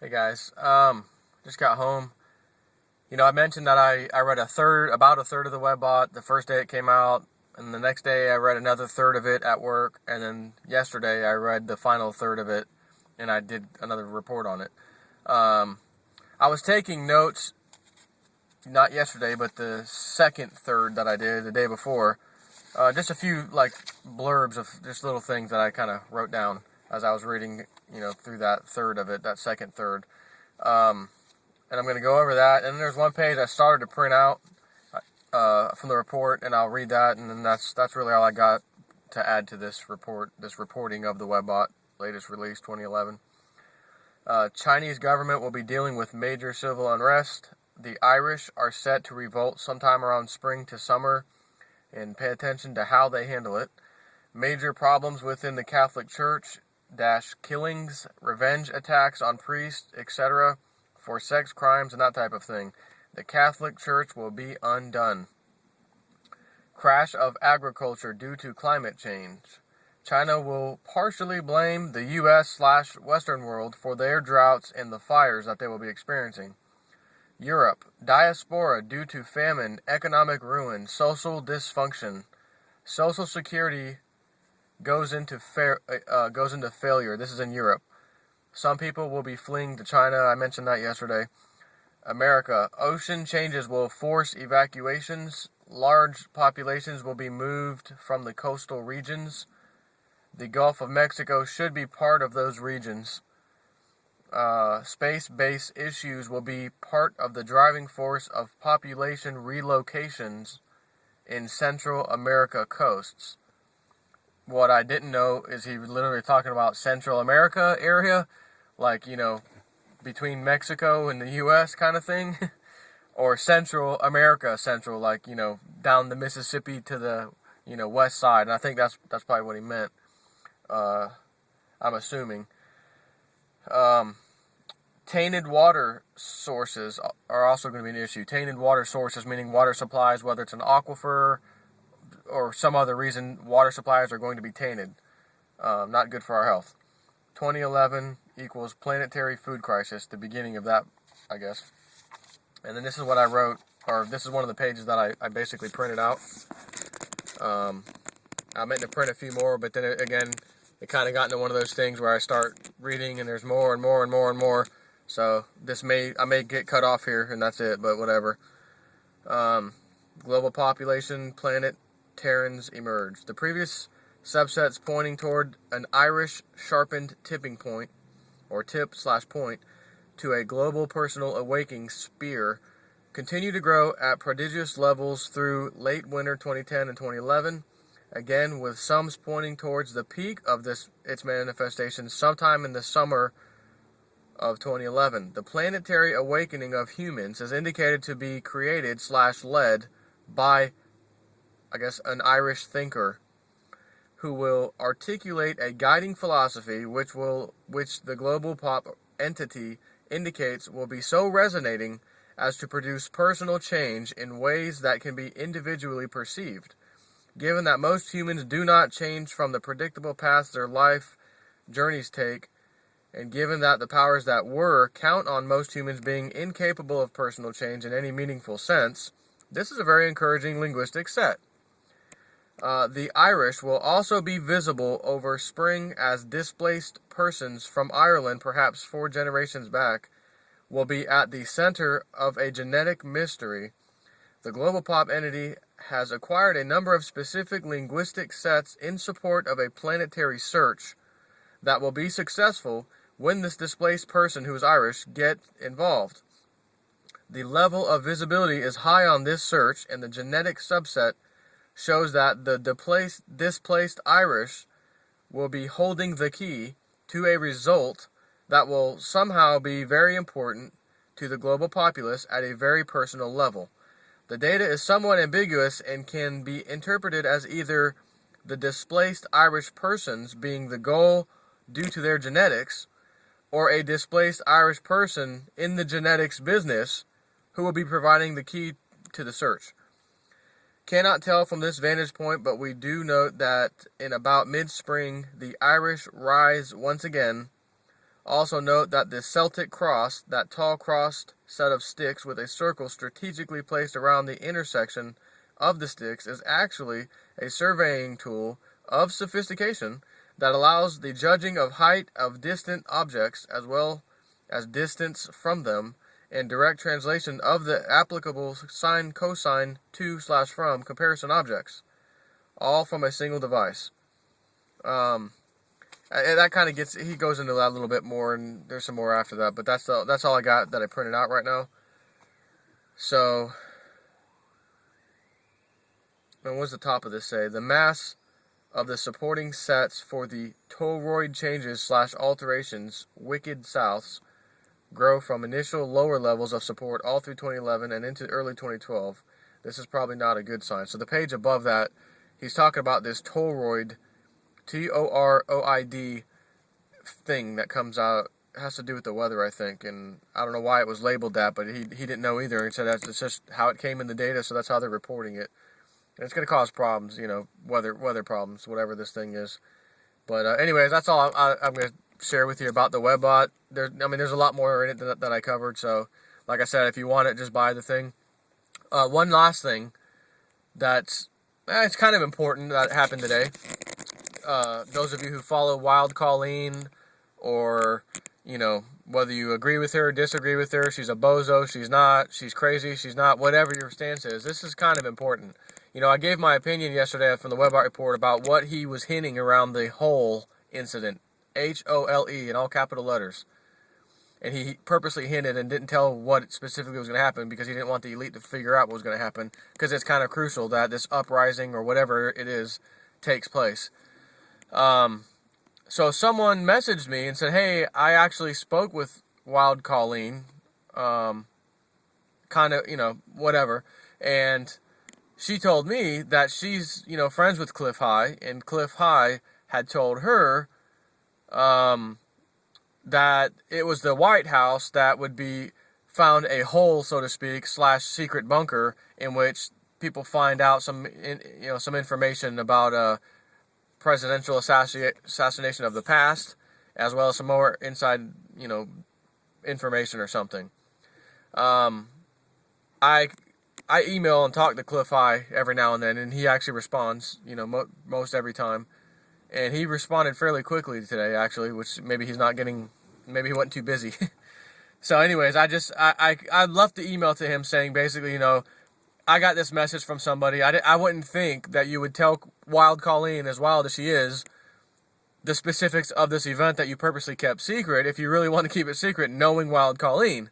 Hey guys, just got home. I mentioned that I read about a third of the Webbot the first day it came out, and the next day I read another third of it at work, and then yesterday I read the final third of it, and I did another report on it. I was taking notes, not yesterday, but the second third that I did the day before. Just a few blurbs of just little things that I kind of wrote down as I was reading, through that third of it, that second third. And I'm going to go over that. And then there's one page I started to print out from the report, and I'll read that. And then that's really all I got to add to this report, this reporting of the Webbot, latest release, 2011. Chinese government will be dealing with major civil unrest. The Irish are set to revolt sometime around spring to summer, and pay attention to how they handle it. Major problems within the Catholic Church, killings, revenge attacks on priests, etc., for sex crimes and that type of thing. The Catholic Church will be undone. Crash of agriculture due to climate change. China will partially blame the U.S./Western world for their droughts and the fires that they will be experiencing. Europe, diaspora due to famine, economic ruin, social dysfunction. Social security goes into failure. This is in Europe. Some people will be fleeing to China. I mentioned that yesterday. America, ocean changes will force evacuations. Large populations will be moved from the coastal regions. The Gulf of Mexico should be part of those regions. Space-based issues will be part of the driving force of population relocations in Central America coasts. What I didn't know is he was literally talking about Central America area, between Mexico and the U.S. kind of thing, or Central America, down the Mississippi to the, west side. And I think that's probably what he meant. I'm assuming. Tainted water sources are also going to be an issue. Tainted water sources, meaning water supplies, whether it's an aquifer or some other reason, water supplies are going to be tainted. Not good for our health. 2011 equals planetary food crisis, the beginning of that, I guess. And then this is what I wrote, or this is one of the pages that I basically printed out. I meant to print a few more, but then again, it kind of got into one of those things where I start reading and there's more and more and more and more. So I may get cut off here and that's it, but whatever. Global population, planet Terrans emerge. The previous subsets pointing toward an Irish sharpened tipping point, or tip/point, to a global personal awakening spear, continue to grow at prodigious levels through late winter 2010 and 2011, again with some pointing towards the peak of its manifestation sometime in the summer of 2011. The planetary awakening of humans is indicated to be created/led by, an Irish thinker who will articulate a guiding philosophy which the global pop entity indicates will be so resonating as to produce personal change in ways that can be individually perceived. Given that most humans do not change from the predictable paths their life journeys take, and given that the powers that were count on most humans being incapable of personal change in any meaningful sense, this is a very encouraging linguistic set. The Irish will also be visible over spring as displaced persons from Ireland, perhaps 4 generations back, will be at the center of a genetic mystery. The global pop entity has acquired a number of specific linguistic sets in support of a planetary search that will be successful when this displaced person who is Irish gets involved. The level of visibility is high on this search, and the genetic subset shows that the displaced Irish will be holding the key to a result that will somehow be very important to the global populace at a very personal level. The data is somewhat ambiguous and can be interpreted as either the displaced Irish persons being the goal due to their genetics, or a displaced Irish person in the genetics business who will be providing the key to the search. Cannot tell from this vantage point, but we do note that in about mid-spring, the Irish rise once again, Also note that the Celtic cross, that tall crossed set of sticks with a circle strategically placed around the intersection of the sticks, is actually a surveying tool of sophistication that allows the judging of height of distant objects as well as distance from them, and direct translation of the applicable sine cosine to/from comparison objects, all from a single device. That kind of gets, he goes into that a little bit more, and there's some more after that, but that's all I got that I printed out right now. So, and what's the top of this say? The mass of the supporting sets for the toroid changes/alterations, wicked souths, grow from initial lower levels of support all through 2011 and into early 2012. This is probably not a good sign. So the page above that, he's talking about this toroid, Toroid thing that comes out. It has to do with the weather, I think, and I don't know why it was labeled that, but he didn't know either. He said that's just how it came in the data, so that's how they're reporting it. And it's going to cause problems, you know, weather problems, whatever this thing is. But anyways, that's all I'm going to share with you about the WebBot. There's a lot more in it that I covered. So, like I said, if you want it, just buy the thing. One last thing that's it's kind of important that happened today. Those of you who follow Wild Colleen, or you know, whether you agree with her or disagree with her, she's a bozo, she's not, she's crazy, she's not, whatever your stance is, this is kind of important. You know, I gave my opinion yesterday from the WebBot report about what he was hinting around the whole incident. HOLE in all capital letters. And he purposely hinted and didn't tell what specifically was going to happen because he didn't want the elite to figure out what was going to happen, because it's kind of crucial that this uprising or whatever it is takes place. So someone messaged me and said, hey, I actually spoke with Wild Colleen, kind of, you know, whatever, and she told me that she's, you know, friends with Cliff High, and Cliff High had told her that it was the White House that would be found a hole, so to speak, / secret bunker in which people find out some information about presidential assassination of the past, as well as some more inside, you know, information or something. I email and talk to Cliff High every now and then, and he actually responds, you know, most every time. And he responded fairly quickly today, actually, which maybe he's not getting, maybe he wasn't too busy. So anyways, I'd love to email to him saying basically, you know, I got this message from somebody. I wouldn't think that you would tell Wild Colleen, as wild as she is, the specifics of this event that you purposely kept secret, if you really want to keep it secret, knowing Wild Colleen.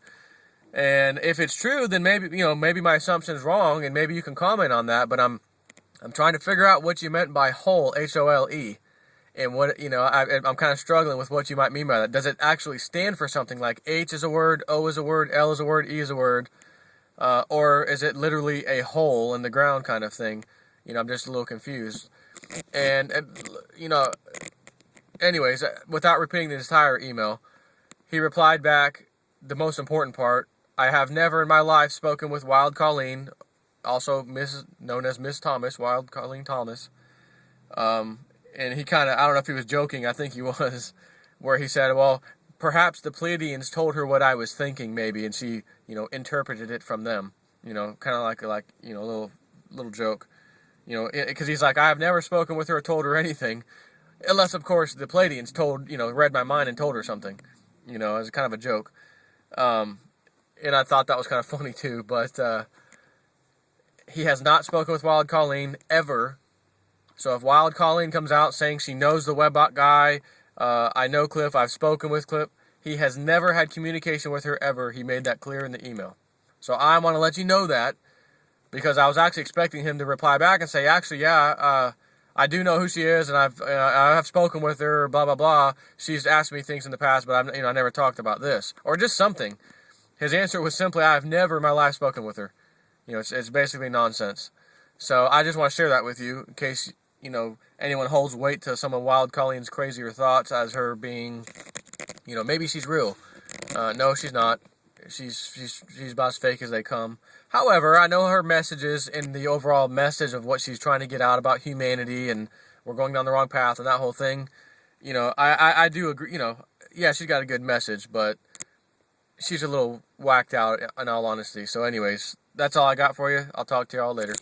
And if it's true, then maybe, you know, maybe my assumption is wrong, and maybe you can comment on that. But I'm trying to figure out what you meant by whole, H-O-L-E, and what, you know, I'm kind of struggling with what you might mean by that. Does it actually stand for something like H is a word, O is a word, L is a word, E is a word, or is it literally a hole in the ground kind of thing? You know, I'm just a little confused. And you know, anyways, without repeating the entire email, he replied back, the most important part: I have never in my life spoken with Wild Colleen, also known as Miss Thomas, Wild Colleen Thomas. And he kind of, I don't know if he was joking, I think he was, where he said, well, perhaps the Pleiadians told her what I was thinking, maybe, and she, you know, interpreted it from them. You know, kind of like you know, little joke. You know, because he's like, I have never spoken with her or told her anything, unless, of course, the Pleiadians read my mind and told her something. You know, as kind of a joke. And I thought that was kind of funny too, but he has not spoken with Wild Colleen ever. So if Wild Colleen comes out saying she knows the WebBot guy, I know Cliff, I've spoken with Cliff, he has never had communication with her ever. He made that clear in the email. So I want to let you know that, because I was actually expecting him to reply back and say, actually, yeah, I do know who she is, and I have spoken with her, blah, blah, blah. She's asked me things in the past, but I never talked about this. Or just something. His answer was simply, I have never in my life spoken with her. You know, it's basically nonsense. So I just want to share that with you in case, you know, anyone holds weight to some of Wild Colleen's crazier thoughts as her being, you know, maybe she's real. No, she's not. She's about as fake as they come. However, I know her messages and the overall message of what she's trying to get out about humanity and we're going down the wrong path and that whole thing. You know, I do agree. You know, yeah, she's got a good message, but she's a little whacked out, in all honesty. So anyways, that's all I got for you. I'll talk to you all later.